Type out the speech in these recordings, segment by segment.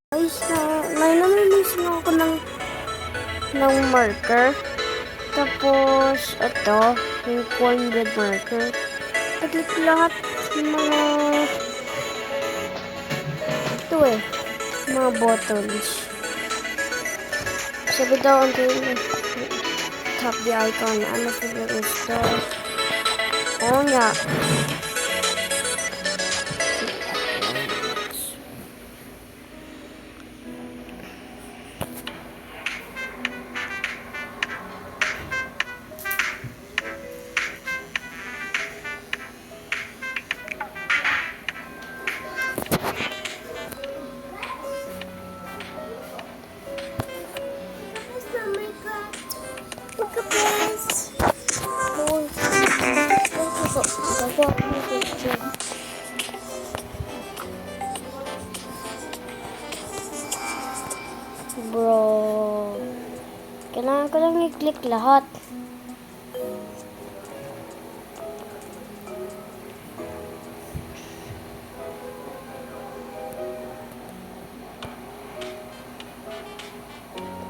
Guys, may namimiss na ako ng marker. Tapos, ito, yung cornbread marker. Taglit lahat yung mga, ito mga buttons. Sabi daw, tap the icon. Ano sa gusto? Oo nga. Bro, kailangan ko lang i-click lahat.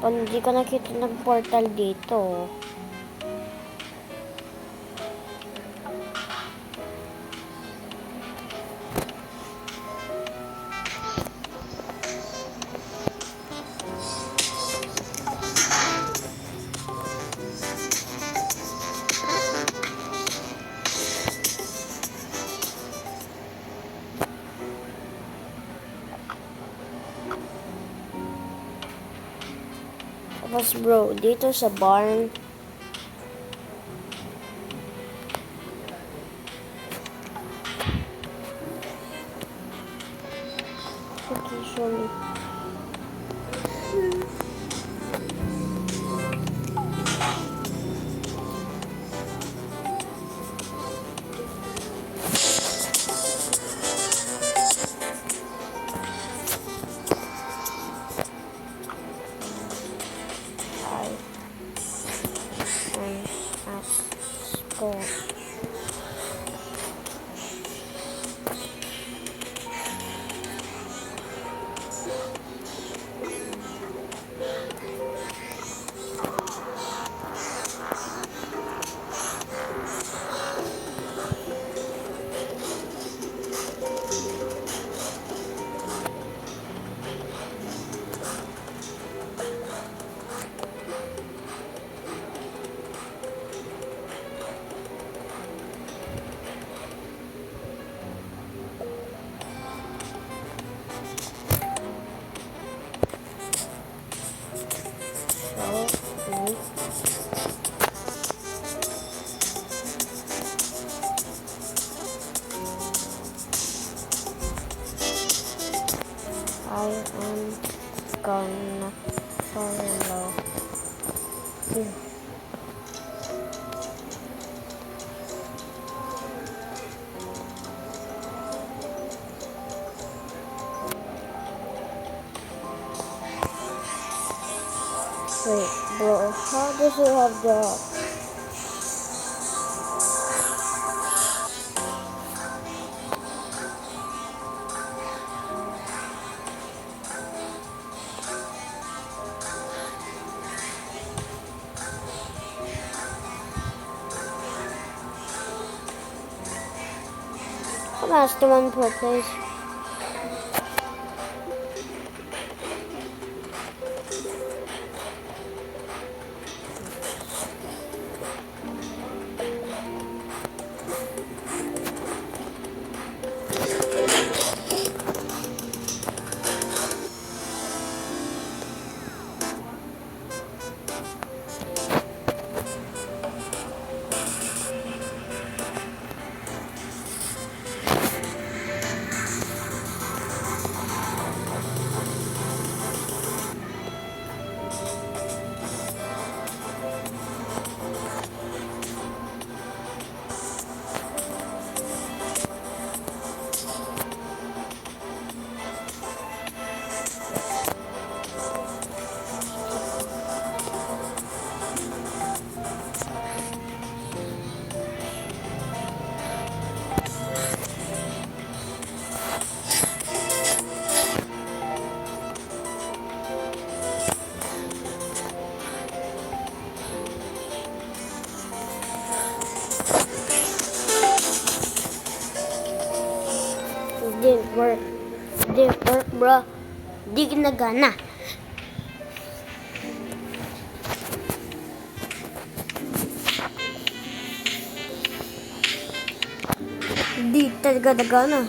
Hindi ko nakita ng portal dito. Tapos bro, dito sa barn, okay, show me. Go. I am gonna follow you. Wait, bro, how does it have the... That's the one per place. Hindi, bro. Di ginagana. Di talaga nagana.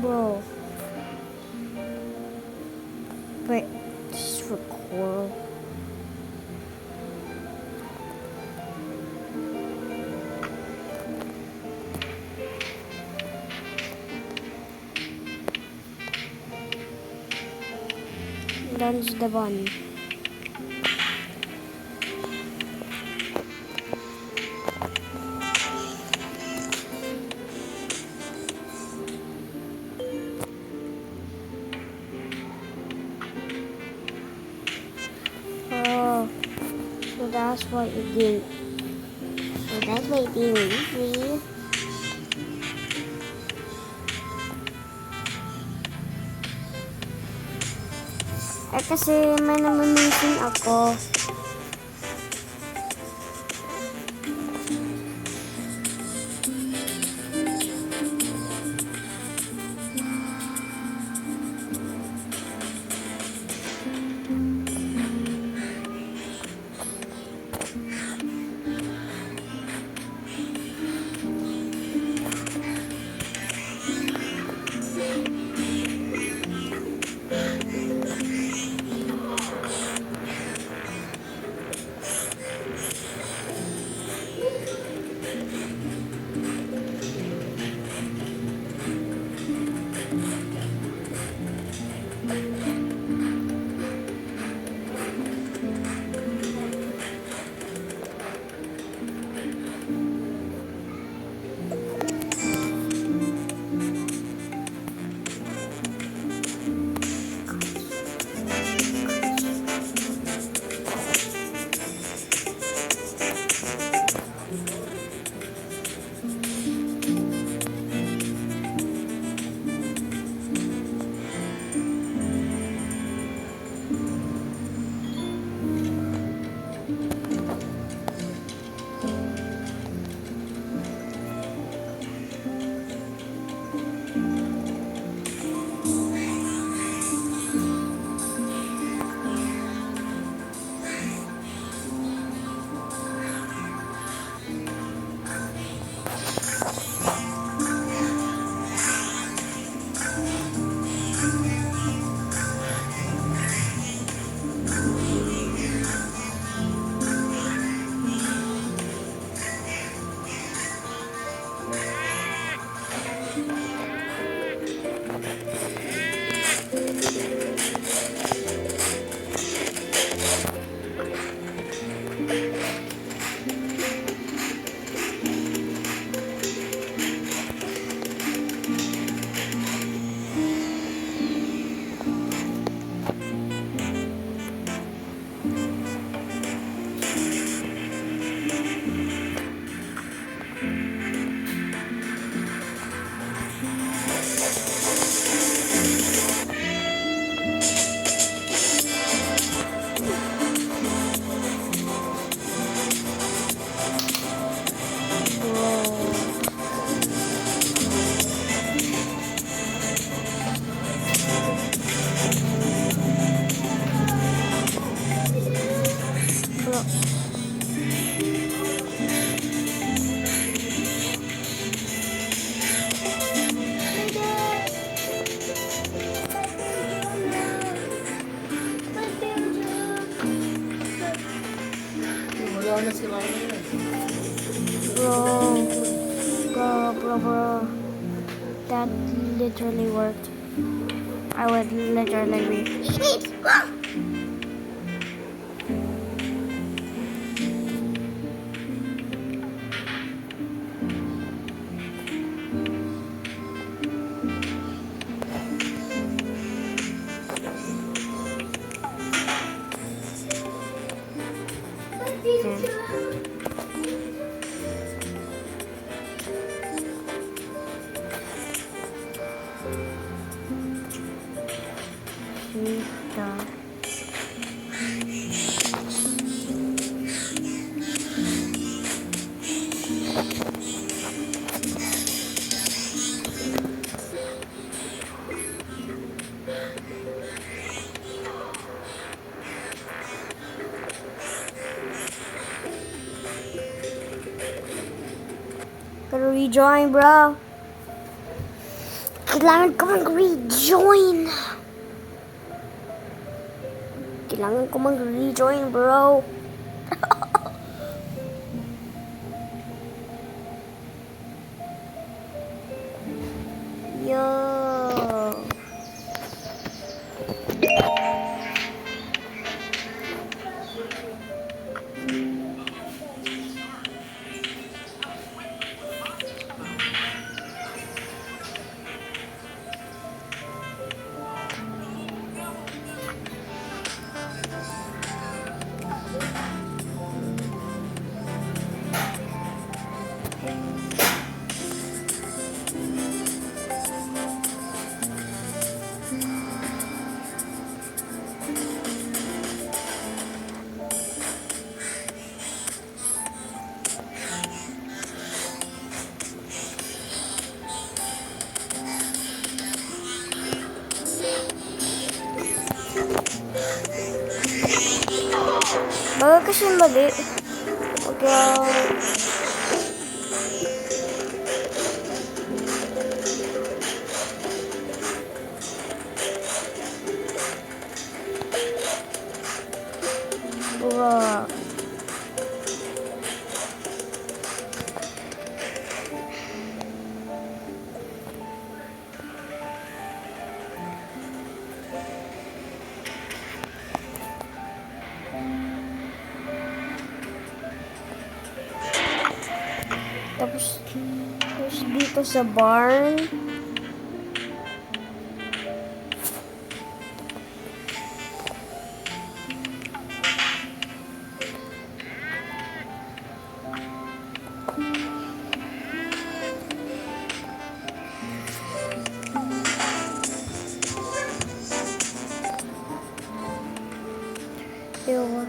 Bro. Wait, just record. That's the one. Oh, so that's what you do. So that's what you do, see? Kasi may namamisin ako. Wala na si Mama yan. Bro. That literally worked. I would literally read. Gotta rejoin, bro. Kailangan ko mag-rejoin. Kailangan ko mag-rejoin, bro. Yo. Baga kasi mali. Wag. Tapos dito sa barn. Yun.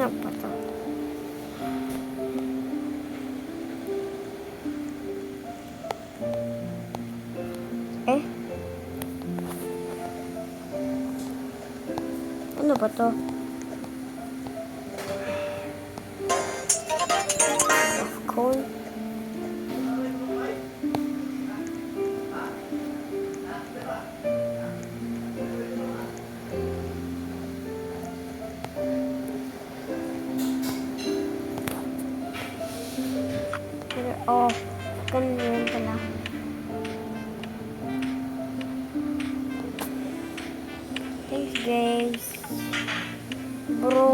Ano pa to? Eh? Ano ba to? Cone? Oh, ganun yun pala. Thanks, guys. Bro.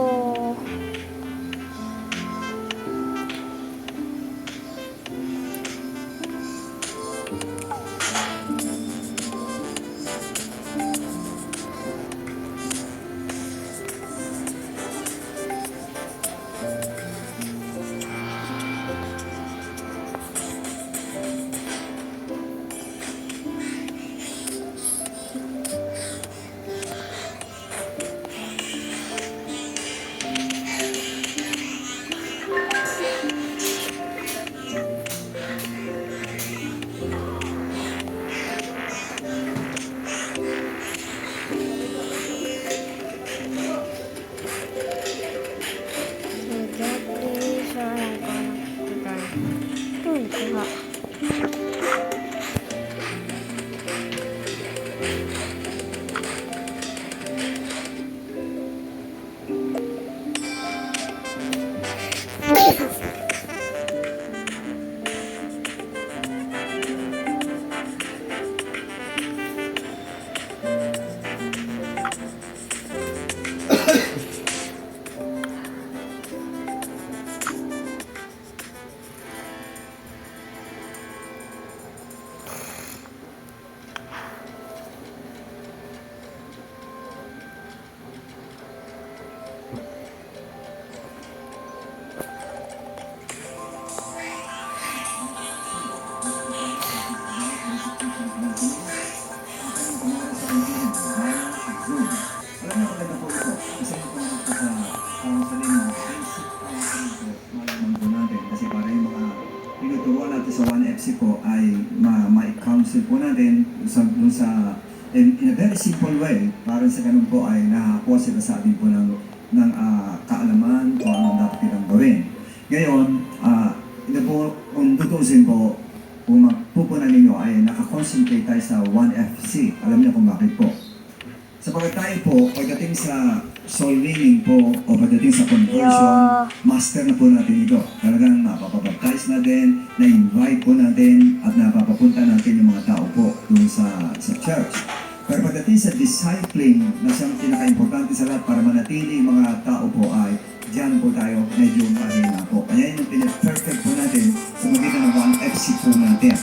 Sa 1FC po ay ma-counsel po natin in a very simple way. Para sa ganun po ay nakakuha sila sa atin po ng kaalaman kung anong dapat nilang gawin. Ngayon, ito po, kung tutusin po, kung magpupunan ninyo ay nakakonsentrate tayo sa 1FC. Alam niyo kung bakit po. Sapagkat tayo po, pagdating sa soul winning po o pagdating sa conversion, master na po natin ito. Talagang napapabaptize natin, na-invite po natin, at napapapunta natin yung mga tao po doon sa church. Pero pagdating sa discipling, na siyang pinaka-importante sa lahat para manatili yung mga tao po ay diyan po tayo medyo mahina po. Kaya yun yung pina-perfect po natin sa magitan ng 1FC po natin.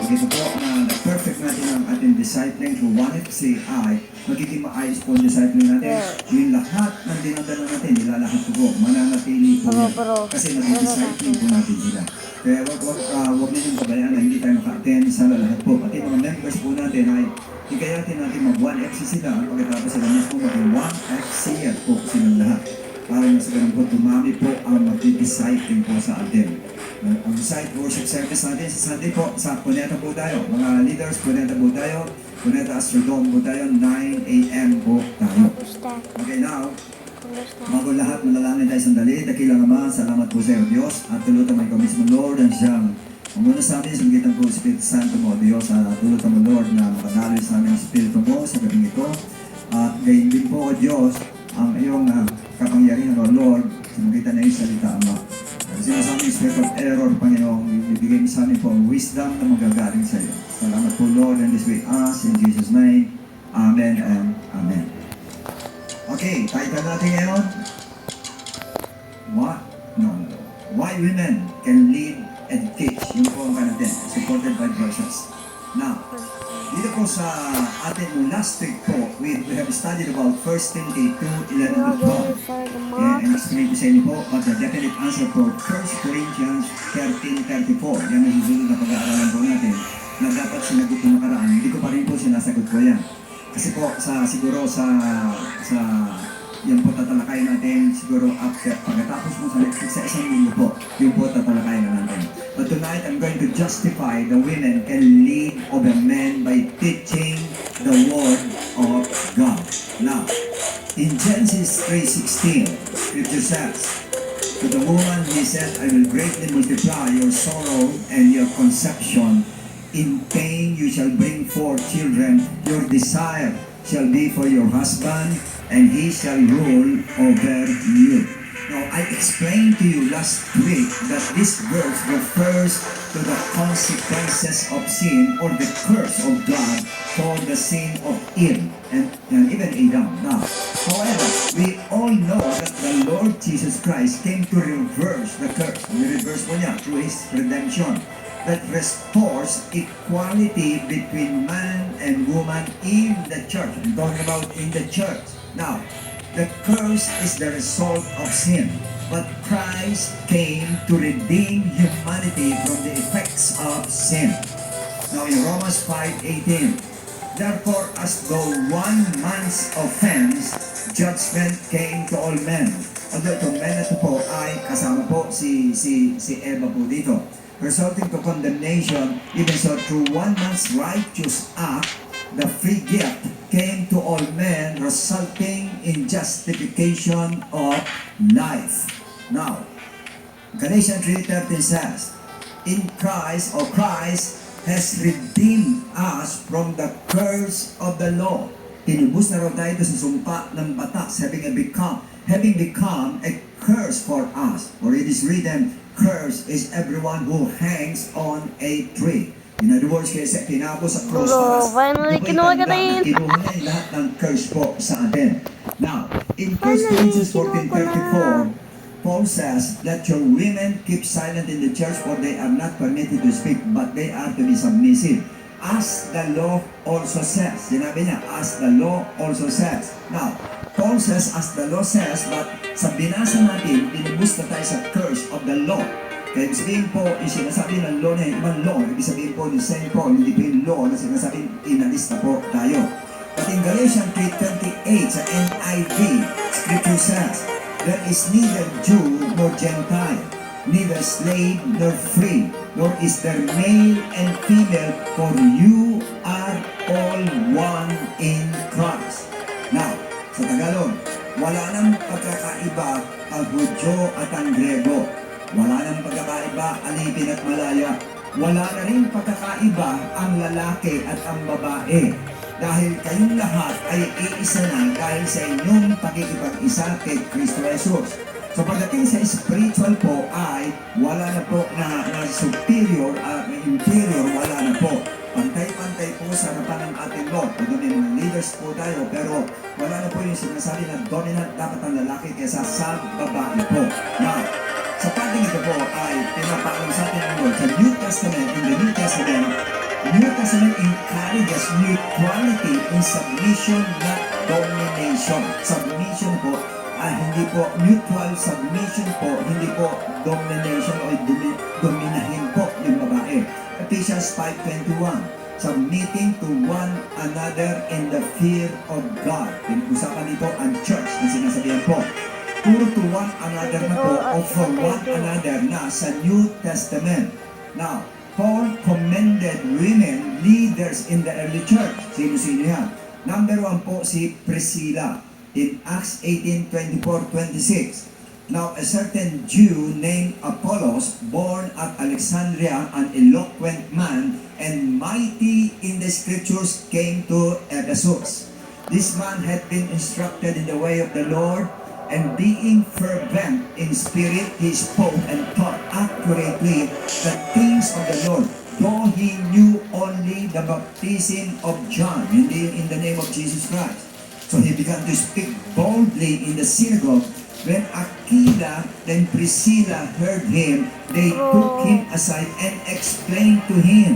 Ito po na na-perfect natin ang ating discipling through 1FC ay magiging maayos po ang discipling natin. Yung lahat ng dinadala natin, nilalahat po, mananatili po yan. Kasi nag-discipling po natin sila. Kaya wag ninyong pabayaan na hindi tayo maka-attend sa lahat po. Pati mga members po natin ay hikayatin natin mag-1FC sila. Pagkatapos sila mismo maging 1FC at po silang lahat. Para sa ganun po, dumami po ang mag-discipling po sa atin. Ang site worship service natin sa Sunday po, sa Cuneta po tayo. Mga leaders, Cuneta po tayo. Cuneta Astrodome po tayo, 9 a.m. po tayo. Okay, now, bago lahat, manalangin tayo sandali. Dakilang Ama, salamat po sa iyo, Diyos. At tulutan mo ikaw mismo, Lord, ang siyang muna sa amin, sumigitan po Espiritu Santo mo, Diyos. At tulutan mo, Lord, na makadaloy sa aming Espiritu mo sa gabing ito. At gayon din po, Diyos, ang iyong kapangyarihan, O Lord, sumigitan na yung salita, Ama. Sinasabi yung spirit of error, Panginoon, ibigay mo sa amin po ang wisdom na magagaling sa iyo. Salamat po, Lord, and this we ask in Jesus' name. Amen and Amen. Okay, title natin ngayon. Why women can lead and teach. Yung po ang natin, supported by verses. Now, dito po sa atin last week po, we have studied about 1 Timothy 2:11 to 12. And explain ko sa inyo po, but the definite answer for 1 Corinthians 13:34. Yan ang susunod na pag-aaralan po natin na dapat sinagot po nakaraan. Hindi ko pa rin po sinasagot po yan. Kasi po, siguro sa Yan po tatalakayin natin siguro after pagkatapos mo sa next week sa isang linggo po. Yun po tatalakayin na natin. But tonight, I'm going to justify the women can lead over men by teaching the word of God. Now, in Genesis 3:16, Scripture says, to the woman he said, I will greatly multiply your sorrow and your conception. In pain you shall bring forth children. Your desire shall be for your husband, and he shall rule over you. Now, I explained to you last week that this verse refers to the consequences of sin or the curse of God for the sin of Eve and even Adam. Now, however, we all know that the Lord Jesus Christ came to reverse the curse. Reverse mo niya through His redemption that restores equality between man and woman in the church. I'm talking about in the church. Now, the curse is the result of sin, but Christ came to redeem humanity from the effects of sin. Now in Romans 5:18, therefore as though one man's offense, judgment came to all men. Although itong men na ito po ay kasama po si Eva po dito. Resulting to condemnation, even so through one man's righteous act, the free gift came to all men, resulting in justification of life. Now, Galatians 3:13 says, in Christ, or Christ has redeemed us from the curse of the law. Tinubos na raw tayo sa sumpa ng batas, having become a curse for us. For it is written, curse is everyone who hangs on a tree. In other words, kaya tinapos sa cross para finally, kinuha ka na yun. kinuha niya yung lahat ng curse po sa atin. Now, in 1 Corinthians 14:34, Paul says, let your women keep silent in the church, for they are not permitted to speak, but they are to be submissive. As the law also says. Sinabi niya, as the law also says. Now, Paul says, as the law says, but sa binasa natin, binubus na tayo sa curse of the law. Kaya ibig sabihin po, yung sinasabi ng law na yung ibang law, ibig sabihin po ni Saint Paul, hindi po yung law na sinasabi, inalis na po tayo. But in Galatians 3:28 sa NIV, Scripture says, there is neither Jew nor Gentile, neither slave nor free, nor is there male and female, for you are all one in Christ. Now, sa Tagalog, wala nang pagkakaiba ang Hudyo at ang Grego. Wala nang pagkakaiba, alipin at malaya. Wala na rin pagkakaiba ang lalaki at ang babae. Dahil kayong lahat ay iisa na dahil sa inyong pakikipag-isa kay Kristo Jesus. So pagdating sa spiritual po ay wala na po na superior at inferior, wala na po. Pantay-pantay po sa harapan ng ating Lord. Pag may mga leaders po tayo, pero wala na po yung sinasabi na dominant dapat ang lalaki kaysa sa babae po. Now, sa pating ito po ay pinapaalam sa atin ng Lord sa New Testament. In the New Testament encourages neutrality in submission, not domination. Submission po ay hindi po neutral, submission po, hindi po domination o dominahin po yung babae. Ephesians 5:21, submitting to one another in the fear of God. Pinag-usapan dito ang church na sinasabihan po. Puro to one another na po o for one another na sa New Testament. Now, Paul commended women leaders in the early church. Sino-sino yan? Number 1 po si Priscilla in Acts 18:24-26. Now, a certain Jew named Apollos, born at Alexandria, an eloquent man and mighty in the scriptures, came to Ephesus. This man had been instructed in the way of the Lord, and being fervent in spirit, he spoke and taught accurately the things of the Lord, though he knew only the baptism of John, in the name of Jesus Christ. So he began to speak boldly in the synagogue. When Aquila and Priscilla heard him, they took him aside and explained to him.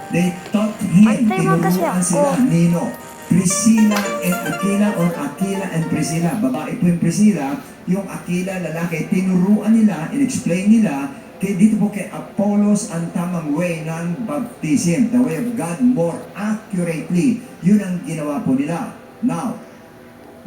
They taught him, tinuruan sila, Nino, Priscilla and Aquila, or Aquila and Priscilla. Babae po yung Priscilla, yung Aquila, lalaki, tinuruan nila, in-explain nila, dito po kay Apollos ang tamang way ng baptism, the way of God more accurately. Yun ang ginawa po nila. Now,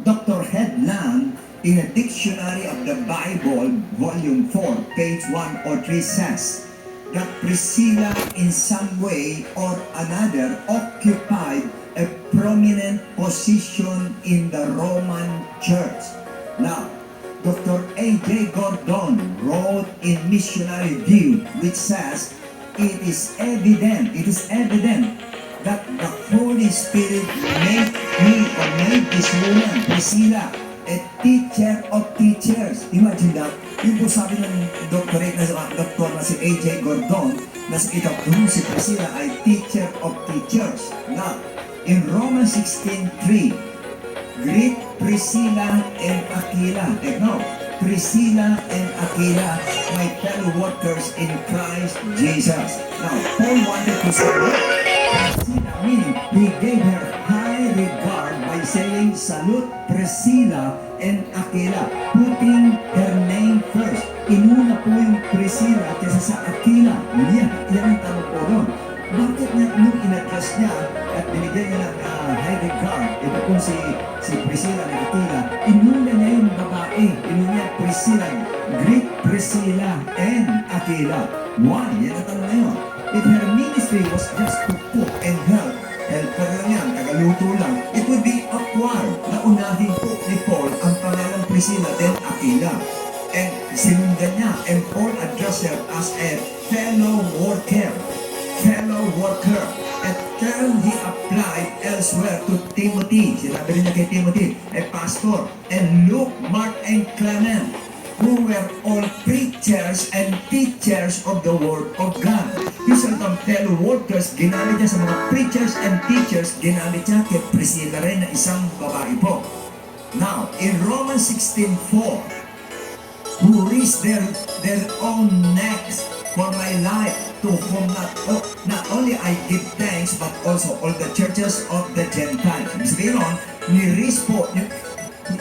Dr. Headland, in a Dictionary of the Bible, Volume 4, page 1 or 3 says that Priscilla in some way or another occupied a prominent position in the Roman Church. Now, Dr. A.J. Gordon wrote in Missionary View, which says, it is evident that the Holy Spirit made this woman, Priscilla, a teacher of teachers. Imagine that. Yung po sabi ng doctorate na doktor na si A.J. Gordon, na si si Priscilla ay teacher of teachers. Now, in Romans 16:3, greet Priscilla and Aquila. Take note. Priscilla and Aquila, my fellow workers in Christ Jesus. Now, Paul wanted to say, Priscilla, meaning he gave her high regard by saying, salute Priscilla and Aquila, putting her name first. Inuna po yung Priscilla kaysa sa Aquila. Yan ang tanong po doon. Bakit nga nung in-address niya at binigyan niya ng high regard, ito po si Priscilla na Aquila, inuna niya yung babae, inuna niya Priscilla, greet Priscilla and Aquila. Why? Yan ang tanong ngayon. If her ministry was just to cook and helper lang yan, tagaluto lang, it would be awkward na unahin po ni Paul ang pangalang Priscilla then Aquila. And sinundan niya, and Paul addressed her as a fellow worker, a term he applied elsewhere to Timothy. Sinabi rin niya kay Timothy, a pastor, and Luke, Mark, and Clement, who were all preachers and teachers of the Word of God. Yung salitang fellow workers, ginamit niya sa mga preachers and teachers, ginamit niya kay Priscilla rin na isang babae po. Now, in Romans 16:4, who risked their own necks for my life, to whom not only I give thanks, but also all the churches of the Gentiles. Sabihin nun, ni-risk po,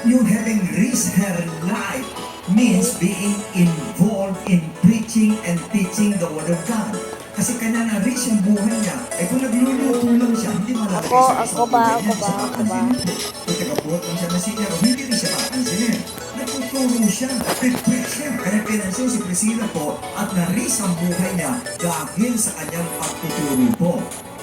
yung having risked her life means being involved in preaching and teaching the Word of God. Kasi kanya na-risk yung buhay niya, kung nagluluto lang siya, hindi malalagay sa isang buhay niya, sa papansinin po. Kung tagabuhat lang siya na senior, hindi rin siya papansinin. Nagtuturo siya, nag-preach siya. Kaya pinansin si Priscilla po at na-risk ang buhay niya dahil sa kanyang pagtuturo po.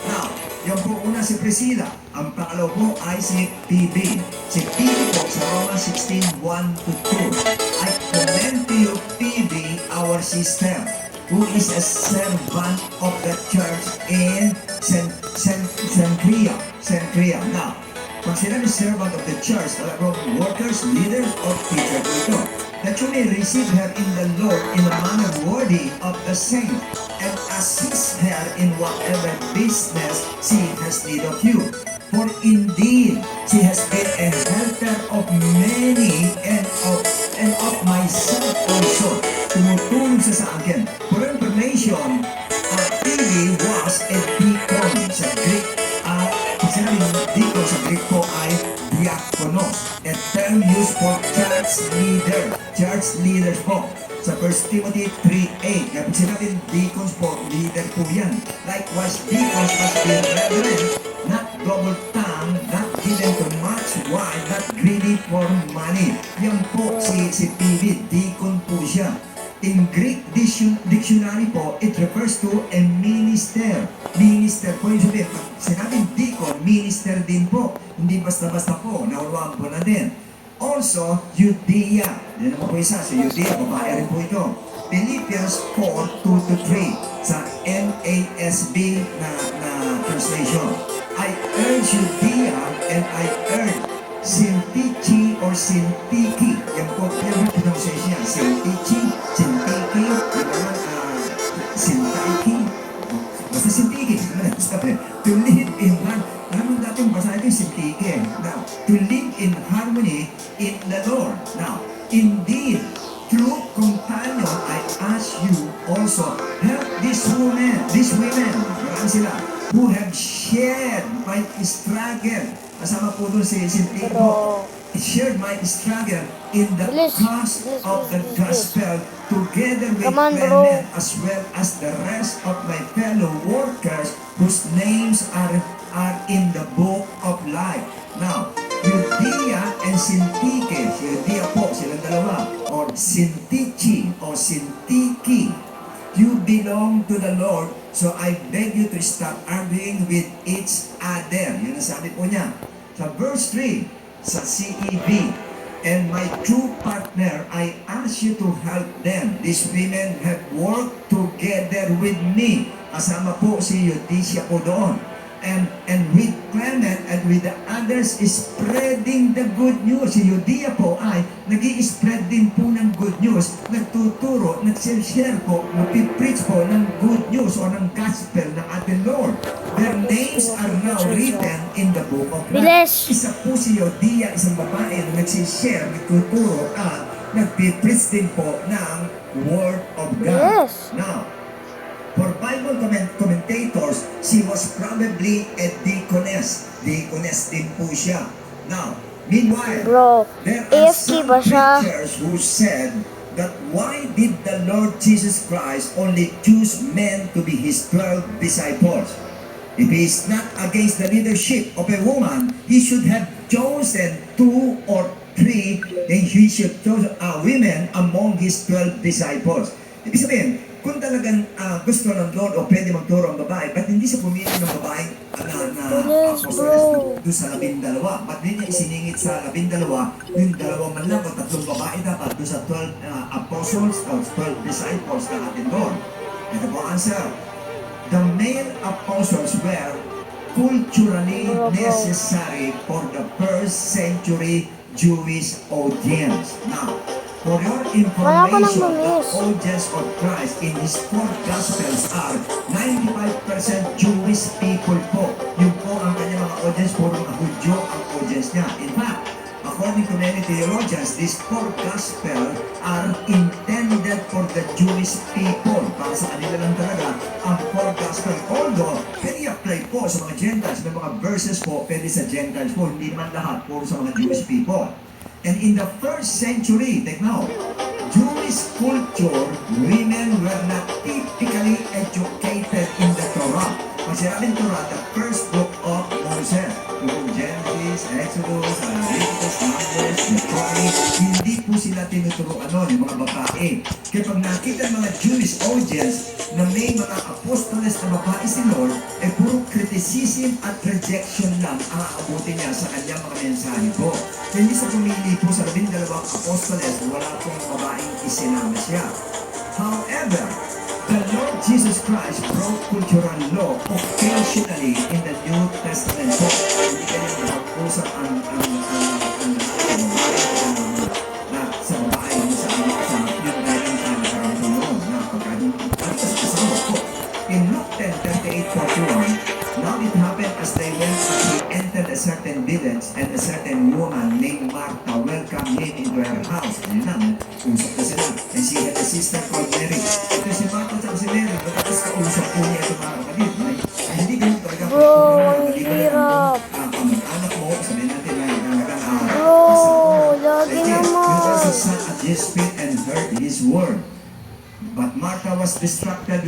Now, yung po una si Priscilla, ang pangalaw po ay si PB. Si PB po sa Romans 16:1-2. I commend to you PB, our sister, who is a servant of the church in Cenchrea. Now, pag sinabi servant of the church, talagang workers, leaders, or teacher po ito, that you may receive her in the Lord in a manner worthy of the saint, and assist her in whatever business she has need of you. For indeed, she has been a helper of many and of myself also. Tumutulong siya sa akin. For information, Phoebe was a deacon sa Greek. Pag sinabing deacon sa Greek po ay diakonos, a term used for church leaders po. Sa 1 Timothy 3:8, kaya pag sinabing deacons po, leader po yan. Likewise, deacons must be reverent, not double-tongued, not given to much wine, not greedy for money. Yan po si Phoebe, deacon po siya. In Greek dictionary po, it refers to a minister. Minister po yung sabihin. Pag sinabing deacon, minister din po. Hindi basta-basta po, naunawaan po na din. Also, Judea. Yan naman po isa. Sa Judea, babae rin po ito. Philippians 4:2-3 sa NASB na translation. I urge Judea and I urge Syntyche or Syntyche. Yan po, yung pronunciation niya. Syntyche, Syntyche, Syntyche. Basta Syntyche. To live in harmony. Alam mo dating basa ito yung Syntyche. Now, to live in harmony in the Lord. Now, indeed, through companion, I ask you also help these women, marami sila, who have shared my struggle. Kasama po doon si Tito. Shared my struggle in the cause of the gospel together with Clement as well as the rest of my fellow workers whose names are in the book of life. Now, Judea and Syntyche. Si Judea po, silang dalawa. Or Syntyche o Syntyche. You belong to the Lord, so I beg you to stop arguing with each other. Yun ang sabi po niya. Sa verse 3, sa CEV, and my true partner, I ask you to help them. These women have worked together with me. Kasama po si Euodia po doon. And with Clement and with the others is spreading the good news. Si Euodia po ay nag-i-spread din po ng good news. Nagtuturo, nag-share po, nag-preach po ng good news o ng gospel ng ating Lord. Their names are now written in the book of life. Bilis! Isa po si Euodia, isang babae na nag-share, nagtuturo at nag-preach din po ng Word of God. Yes. Now, for Bible commentators, she was probably a deaconess. Deaconess din po siya. Now, meanwhile, Bro, there are AFK some ba siya? preachers who said that why did the Lord Jesus Christ only choose men to be His 12 disciples? If He is not against the leadership of a woman, He should have chosen 2 or 3, and He should choose women among His 12 disciples. Ibig sabihin, kung talagang gusto ng Lord o pwede magturo ang babae, ba't hindi siya pumili ng babae na Bilis, bro. doon sa 12? Ba't hindi niya isiningit sa 12? Yung 2 man lang o 3 babae dapat doon sa 12 apostles o 12 disciples na atin doon. Ito po ang answer. The male apostles were culturally necessary for the first century Jewish audience. Now, for your Wala ko nang information, the mamiss. audience of Christ in His 4 Gospels are 95% Jewish people po. Yung po ang kanyang mga audience, puro mga Hudyo ang audience niya. In fact, according to many theologians, these 4 Gospels are intended for the Jewish people. Para sa kanila lang talaga ang 4 Gospels. Although, pwede apply po sa mga Gentiles. May mga verses po, pwede sa Gentiles po. Hindi man lahat, puro sa mga Jewish people. And in the first century, take note, Jewish culture, women were not typically educated in the Torah. Kasi aling Torah, the first book of Moses, yung Genesis, Exodus, Leviticus, Numbers, Deuteronomy, hindi po sila tinuturuan nun, yung mga babae. Kaya pag nakita ng mga Jewish audience na may mga apostoles na babae si Lord, eh puro criticism at rejection lang ang aabutin niya sa kanyang mga mensahe po. Kaya hindi sa pumili po sa 12 apostoles, wala pong babaeng isinama siya. However, the Lord Jesus Christ broke cultural law occasionally in the New Testament po. Hindi kanya nakapusap ang na sa babae sa yung dahil sa nakarambulan na pagkakita sa kasama po. In Luke 10:38-41, now it happened as they went as he entered a certain village, and a certain woman named Martha welcomed him into her house. Yun lang, usap na sila. And she had a sister called Mary. Ito si Martha at si Mary, matakas kausap po niya itong mga kapatid. Ay, hindi ganun talaga. Bro, ang hirap. Anak mo, sabihin natin na Bro, lagi naman. He sat at his feet and heard his word. But Martha was distracted